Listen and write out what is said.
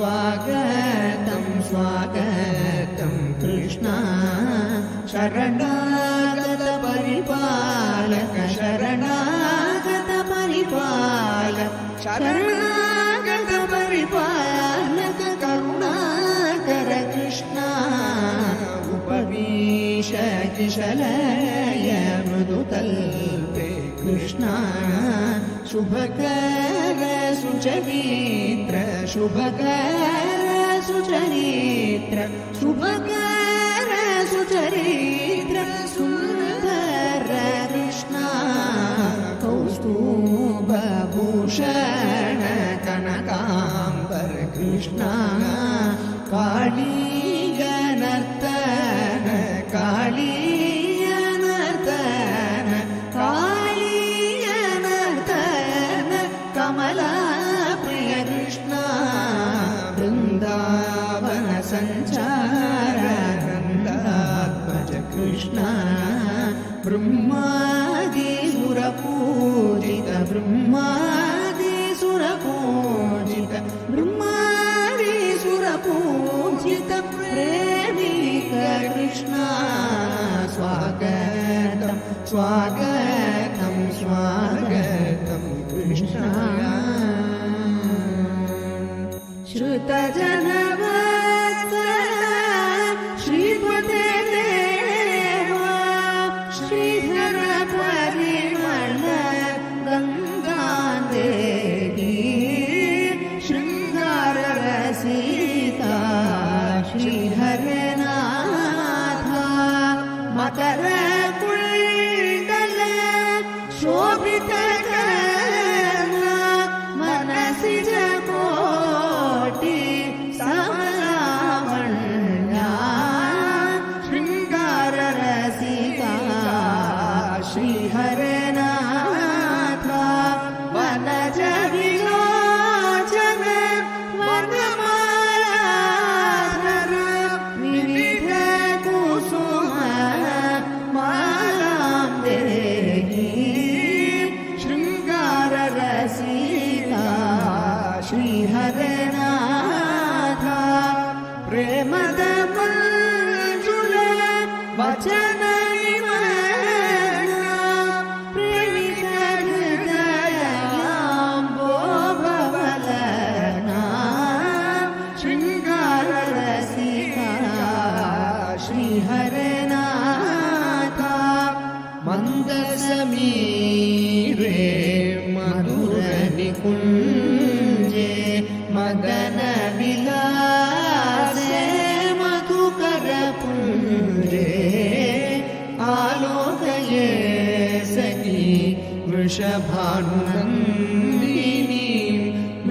स्वागतं स्वागतं कृष्णा शरणागत परिपालक शरणागत परिपालक शरणागत परिपालक करुणाकर कृष्णा उपवीश किशलय मृदुतल्पे कृष्णा शुभकर सुचरित्र शुभकर सुचरित्र शुभकर सुचरित्र सुंदर कृष्णा कौस्तुभभूषण कनकांबर कृष्णा कालीयनर्तन कालीयनर्तन कालीयनर्तन कमला प्रिय कृष्णा वृंदावन संचार नंदात्मज कृष्णा ब्रह्मादि सुरपूजित ब्रह्मादि सुरपूजित ब्रह्मादि सुरपूजित प्रेमिक कृष्णा स्वागतं स्वागतं स्वागतं कृष्णा श्रुतजनवत्सल श्रीपते देवा श्रीधर परिमल गंगादेवी शृंगार रसिका श्रीहरनाथ मकर कुंडल शोभित कर्णा मनसिज कोटि समलावण्या शृंगार रसिका श्रीहरनाथ वनज विलोचन वनमालाधर विविध कुसुम मालां देहि शृंगार रसिका श्रीहरनाथ प्रेमद मंजुल वचन विमला प्रेमिक हृदयाम्बोभवलना शृंगार रसिका श्रीहरनाथ मंद समीरे मधुर निकुंजे मदन विलासे मधुकर पुंजे आलोकये सखी वृषभानुनंदिनी